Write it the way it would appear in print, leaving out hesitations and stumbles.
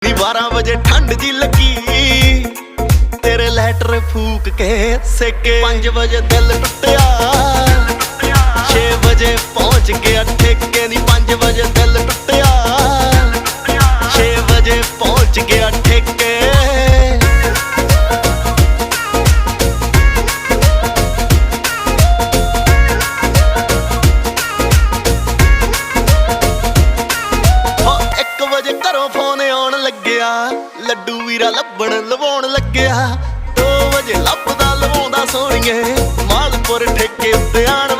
12 ਵਜੇ ਠੰਡ ਜੀ ਲੱਗੀ ਤੇਰੇ ਲੈਟਰ ਫੂਕ ਕੇ ਸੇਕੇ 5 ਵਜੇ ਦਿਲ ਟੁੱਟਿਆ 6 ਵਜੇ ਪਹੁੰਚ ਗਿਆ ਠੇਕੇ ਨੀ 5 ਵਜੇ ਦਿਲ ਟੁੱਟਿਆ 6 ਵਜੇ ਪਹੁੰਚ ਗਿਆ ਠੇਕੇ ਘਰੋਂ ਫੋਨ ਆਉਣ ਲੱਗਿਆ ਲੱਡੂ ਵੀਰਾ ਲੱਭਣ ਲਵਾਉਣ ਲੱਗਿਆ 2 ਵਜੇ ਲੱਭਦਾ ਲਵਾਉਂਦਾ ਸੋਹਣੀਏ ਮਾਲਪੁਰ ਠੇਕੇ ਉੱਤੇ ਆਣ